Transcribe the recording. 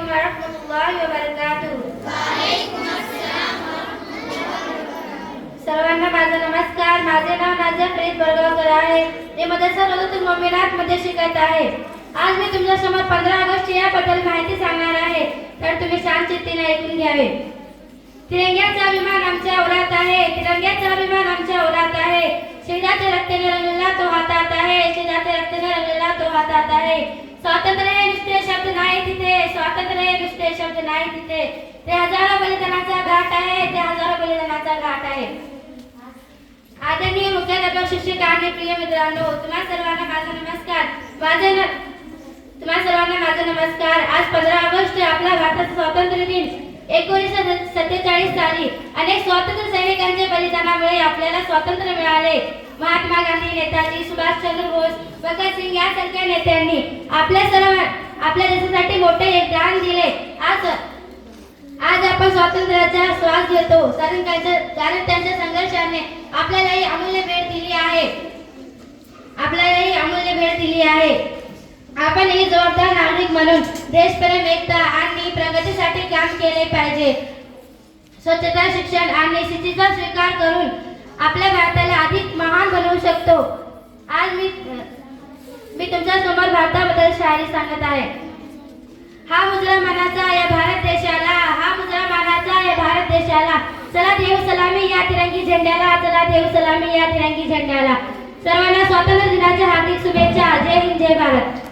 वरहमतुल्लाहि वबरकातुह. सर्वांना माझा नमस्कार. माझे नाव नाझिया फरीद बरगावकर आहे. मी मदरसा रोजातुल मुमिनात मध्ये शिकत आहे. आज मी तुमच्या समोर 15 ऑगस्ट याबद्दल माहिती सांगणार आहे, तर तुम्ही शांतचित्ताने ऐकून घ्यावे. तिरंग्याचा अभिमान आमच्या औरात आहे. तिरंग्याचा अभिमान आमच्या औरात आहे. शहीदाच्या रक्ताने रंगलेला तो हातात आहे. शहीदाच्या रक्ताने रंगलेला तो हातात आहे. स्वातंत्र्य हे नुसते शब्द नाही तिथे. स्वातंत्र्य हे नुसते शब्द नाही तिथे. ते हजारो बलिदानाचा घाट आहे. ते हजारो बलिदानाचा घाट आहे. आदरणीय मुख्याध्यापक, शिक्षक आणि प्रिय मित्रांनो, तुम्हा सर्वांना माझा नमस्कार. आज 15 ऑगस्ट आपला भारताचा स्वातंत्र्य दिन. 1947 साली अनेक स्वातंत्र्य सैनिकांच्या बलिदानामुळे आपल्याला स्वातंत्र्य मिळाले. महात्मा गांधी, नेताजी सुभाषचंद्र बोस, भगतसिंग यासारख्या नेत्यांनी आपल्या देशासाठी मोठे योगदान दिले. आज आपण स्वातंत्र्याचा श्वास घेतो, कारण त्यांच्या संघर्षाने आपल्यालाही अमूल्य भेट दिली आहे. आपण ही जबाबदार नागरिक म्हणून देशप्रेम, एकता आणि प्रगतीसाठी काम केले पाहिजे. स्वच्छता, शिक्षण आणि शिस्तीचा स्वीकार करून आपल्या भारताला अधिक महान बनवू शकतो. आज मी तुमच्या समोर भारताबद्दल शायरी सांगत आहे. हा मुजरा मानाचा या भारत देशाला, हा मुजरा मानाचा या भारत देशाला. चला देऊ सलामी या तिरंगी झेंड्याला, चला देऊ सलामी या तिरंगी झेंड्याला. सर्वांना स्वातंत्र्य दिनाच्या हार्दिक शुभेच्छा. जय हिंद, जय भारत.